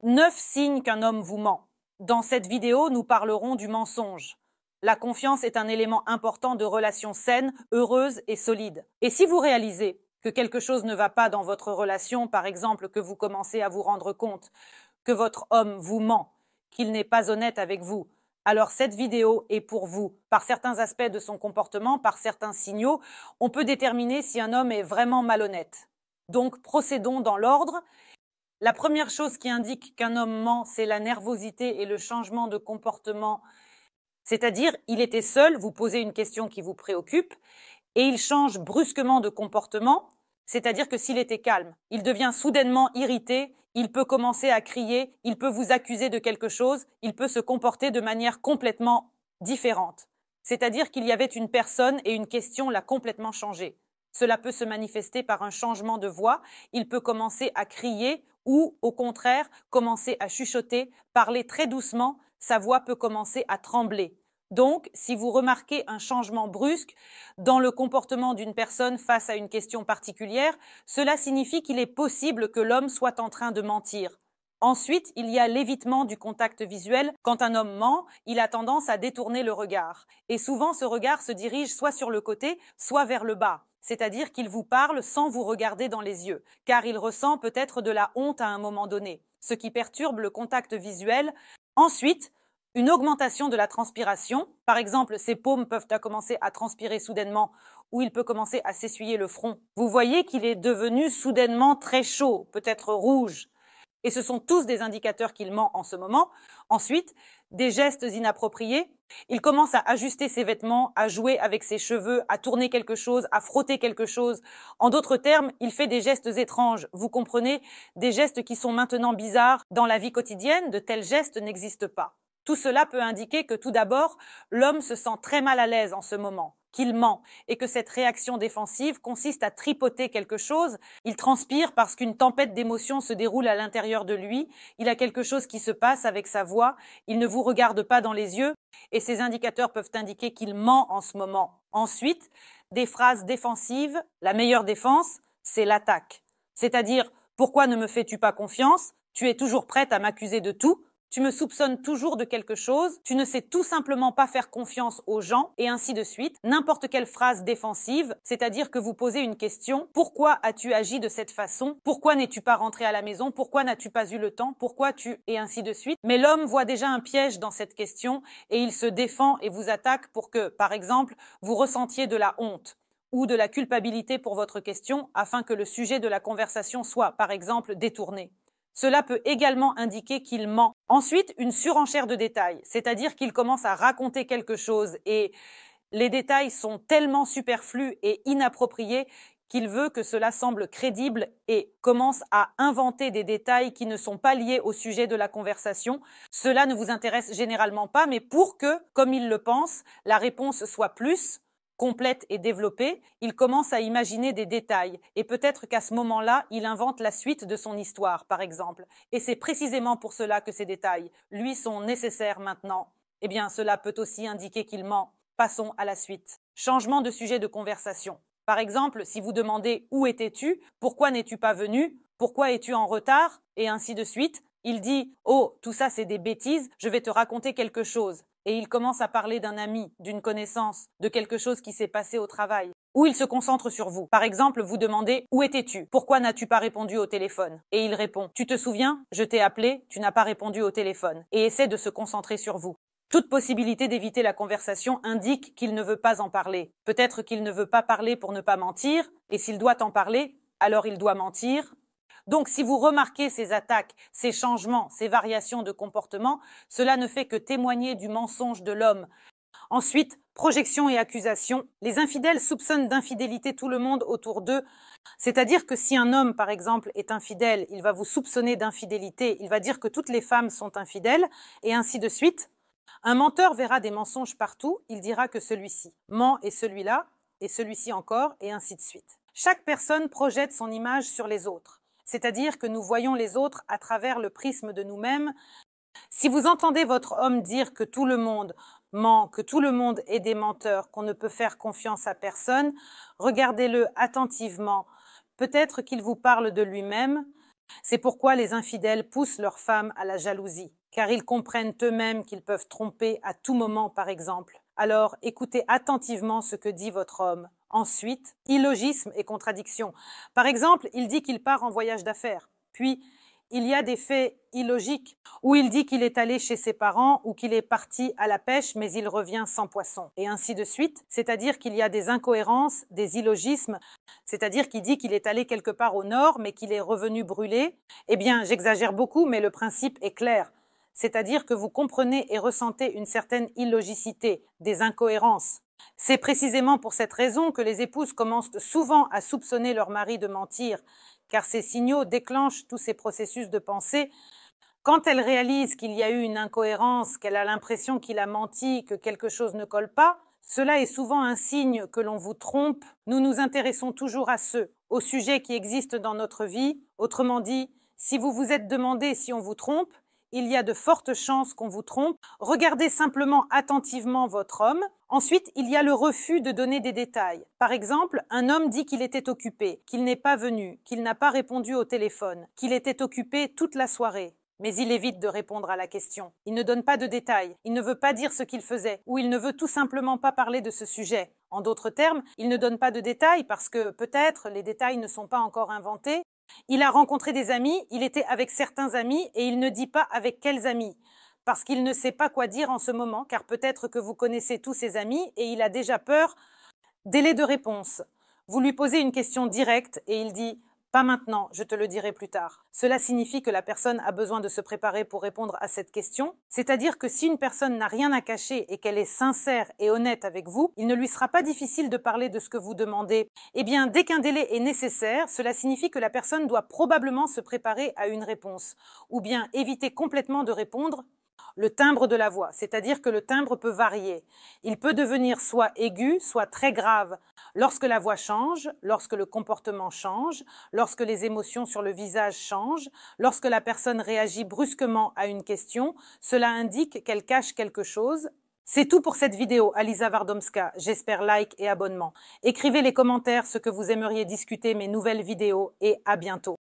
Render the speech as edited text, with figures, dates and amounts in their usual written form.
9 signes qu'un homme vous ment. Dans cette vidéo, nous parlerons du mensonge. La confiance est un élément important de relations saines, heureuses et solides. Et si vous réalisez que quelque chose ne va pas dans votre relation, par exemple que vous commencez à vous rendre compte que votre homme vous ment, qu'il n'est pas honnête avec vous, alors cette vidéo est pour vous. Par certains aspects de son comportement, par certains signaux, on peut déterminer si un homme est vraiment malhonnête. Donc procédons dans l'ordre. La première chose qui indique qu'un homme ment, c'est la nervosité et le changement de comportement. C'est-à-dire, il était seul, vous posez une question qui vous préoccupe, et il change brusquement de comportement, c'est-à-dire que s'il était calme, il devient soudainement irrité, il peut commencer à crier, il peut vous accuser de quelque chose, il peut se comporter de manière complètement différente. C'est-à-dire qu'il y avait une personne et une question l'a complètement changé. Cela peut se manifester par un changement de voix, il peut commencer à crier ou, au contraire, commencer à chuchoter, parler très doucement, sa voix peut commencer à trembler. Donc, si vous remarquez un changement brusque dans le comportement d'une personne face à une question particulière, cela signifie qu'il est possible que l'homme soit en train de mentir. Ensuite, il y a l'évitement du contact visuel. Quand un homme ment, il a tendance à détourner le regard. Et souvent, ce regard se dirige soit sur le côté, soit vers le bas. C'est-à-dire qu'il vous parle sans vous regarder dans les yeux, car il ressent peut-être de la honte à un moment donné, ce qui perturbe le contact visuel. Ensuite, une augmentation de la transpiration. Par exemple, ses paumes peuvent commencer à transpirer soudainement ou il peut commencer à s'essuyer le front. Vous voyez qu'il est devenu soudainement très chaud, peut-être rouge. Et ce sont tous des indicateurs qu'il ment en ce moment. Ensuite, des gestes inappropriés. Il commence à ajuster ses vêtements, à jouer avec ses cheveux, à tourner quelque chose, à frotter quelque chose. En d'autres termes, il fait des gestes étranges. Vous comprenez? Des gestes qui sont maintenant bizarres. Dans la vie quotidienne, de tels gestes n'existent pas. Tout cela peut indiquer que tout d'abord, l'homme se sent très mal à l'aise en ce moment, qu'il ment, et que cette réaction défensive consiste à tripoter quelque chose. Il transpire parce qu'une tempête d'émotions se déroule à l'intérieur de lui, il a quelque chose qui se passe avec sa voix, il ne vous regarde pas dans les yeux, et ces indicateurs peuvent indiquer qu'il ment en ce moment. Ensuite, des phrases défensives, la meilleure défense, c'est l'attaque. C'est-à-dire, pourquoi ne me fais-tu pas confiance? Tu es toujours prête à m'accuser de tout. Tu me soupçonnes toujours de quelque chose, tu ne sais tout simplement pas faire confiance aux gens, et ainsi de suite. N'importe quelle phrase défensive, c'est-à-dire que vous posez une question, pourquoi as-tu agi de cette façon? Pourquoi n'es-tu pas rentré à la maison? Pourquoi n'as-tu pas eu le temps? Pourquoi et ainsi de suite. Mais l'homme voit déjà un piège dans cette question, et il se défend et vous attaque pour que, par exemple, vous ressentiez de la honte ou de la culpabilité pour votre question, afin que le sujet de la conversation soit, par exemple, détourné. Cela peut également indiquer qu'il ment. Ensuite, une surenchère de détails, c'est-à-dire qu'il commence à raconter quelque chose et les détails sont tellement superflus et inappropriés qu'il veut que cela semble crédible et commence à inventer des détails qui ne sont pas liés au sujet de la conversation. Cela ne vous intéresse généralement pas, mais pour que, comme il le pense, la réponse soit plus complète et développée, il commence à imaginer des détails et peut-être qu'à ce moment-là, il invente la suite de son histoire, par exemple. Et c'est précisément pour cela que ces détails, lui, sont nécessaires maintenant. Eh bien, cela peut aussi indiquer qu'il ment. Passons à la suite. Changement de sujet de conversation. Par exemple, si vous demandez « Où étais-tu ? Pourquoi n'es-tu pas venu ? Pourquoi es-tu en retard ?» et ainsi de suite, il dit « Oh, tout ça c'est des bêtises, je vais te raconter quelque chose. » Et il commence à parler d'un ami, d'une connaissance, de quelque chose qui s'est passé au travail. Ou il se concentre sur vous. Par exemple, vous demandez « Où étais-tu ? Pourquoi n'as-tu pas répondu au téléphone ?» Et il répond « Tu te souviens ? Je t'ai appelé, tu n'as pas répondu au téléphone. » Et essaie de se concentrer sur vous. Toute possibilité d'éviter la conversation indique qu'il ne veut pas en parler. Peut-être qu'il ne veut pas parler pour ne pas mentir, et s'il doit en parler, alors il doit mentir. Donc, si vous remarquez ces attaques, ces changements, ces variations de comportement, cela ne fait que témoigner du mensonge de l'homme. Ensuite, projection et accusation. Les infidèles soupçonnent d'infidélité tout le monde autour d'eux. C'est-à-dire que si un homme, par exemple, est infidèle, il va vous soupçonner d'infidélité, il va dire que toutes les femmes sont infidèles, et ainsi de suite. Un menteur verra des mensonges partout, il dira que celui-ci ment et celui-ci encore, et ainsi de suite. Chaque personne projette son image sur les autres. C'est-à-dire que nous voyons les autres à travers le prisme de nous-mêmes. Si vous entendez votre homme dire que tout le monde ment, que tout le monde est des menteurs, qu'on ne peut faire confiance à personne, regardez-le attentivement. Peut-être qu'il vous parle de lui-même. C'est pourquoi les infidèles poussent leurs femmes à la jalousie, car ils comprennent eux-mêmes qu'ils peuvent tromper à tout moment, par exemple. Alors, écoutez attentivement ce que dit votre homme. Ensuite, illogisme et contradiction. Par exemple, il dit qu'il part en voyage d'affaires. Puis, il y a des faits illogiques où il dit qu'il est allé chez ses parents ou qu'il est parti à la pêche mais il revient sans poisson. Et ainsi de suite, c'est-à-dire qu'il y a des incohérences, des illogismes, c'est-à-dire qu'il dit qu'il est allé quelque part au nord mais qu'il est revenu brûlé. Eh bien, j'exagère beaucoup mais le principe est clair. C'est-à-dire que vous comprenez et ressentez une certaine illogicité, des incohérences. C'est précisément pour cette raison que les épouses commencent souvent à soupçonner leur mari de mentir, car ces signaux déclenchent tous ces processus de pensée. Quand elles réalisent qu'il y a eu une incohérence, qu'elle a l'impression qu'il a menti, que quelque chose ne colle pas, cela est souvent un signe que l'on vous trompe. Nous nous intéressons toujours à aux sujets qui existent dans notre vie. Autrement dit, si vous vous êtes demandé si on vous trompe, il y a de fortes chances qu'on vous trompe. Regardez simplement attentivement votre homme. Ensuite, il y a le refus de donner des détails. Par exemple, un homme dit qu'il était occupé, qu'il n'est pas venu, qu'il n'a pas répondu au téléphone, qu'il était occupé toute la soirée. Mais il évite de répondre à la question. Il ne donne pas de détails, il ne veut pas dire ce qu'il faisait, ou il ne veut tout simplement pas parler de ce sujet. En d'autres termes, il ne donne pas de détails parce que peut-être les détails ne sont pas encore inventés. Il a rencontré des amis, il était avec certains amis et il ne dit pas avec quels amis. Parce qu'il ne sait pas quoi dire en ce moment, car peut-être que vous connaissez tous ses amis et il a déjà peur. Délai de réponse. Vous lui posez une question directe et il dit « Pas maintenant, je te le dirai plus tard ». Cela signifie que la personne a besoin de se préparer pour répondre à cette question. C'est-à-dire que si une personne n'a rien à cacher et qu'elle est sincère et honnête avec vous, il ne lui sera pas difficile de parler de ce que vous demandez. Eh bien, dès qu'un délai est nécessaire, cela signifie que la personne doit probablement se préparer à une réponse, ou bien éviter complètement de répondre. Le timbre de la voix, c'est-à-dire que le timbre peut varier. Il peut devenir soit aigu, soit très grave. Lorsque la voix change, lorsque le comportement change, lorsque les émotions sur le visage changent, lorsque la personne réagit brusquement à une question, cela indique qu'elle cache quelque chose. C'est tout pour cette vidéo, Aliza Wardomska. J'espère like et abonnement. Écrivez les commentaires ce que vous aimeriez discuter mes nouvelles vidéos et à bientôt.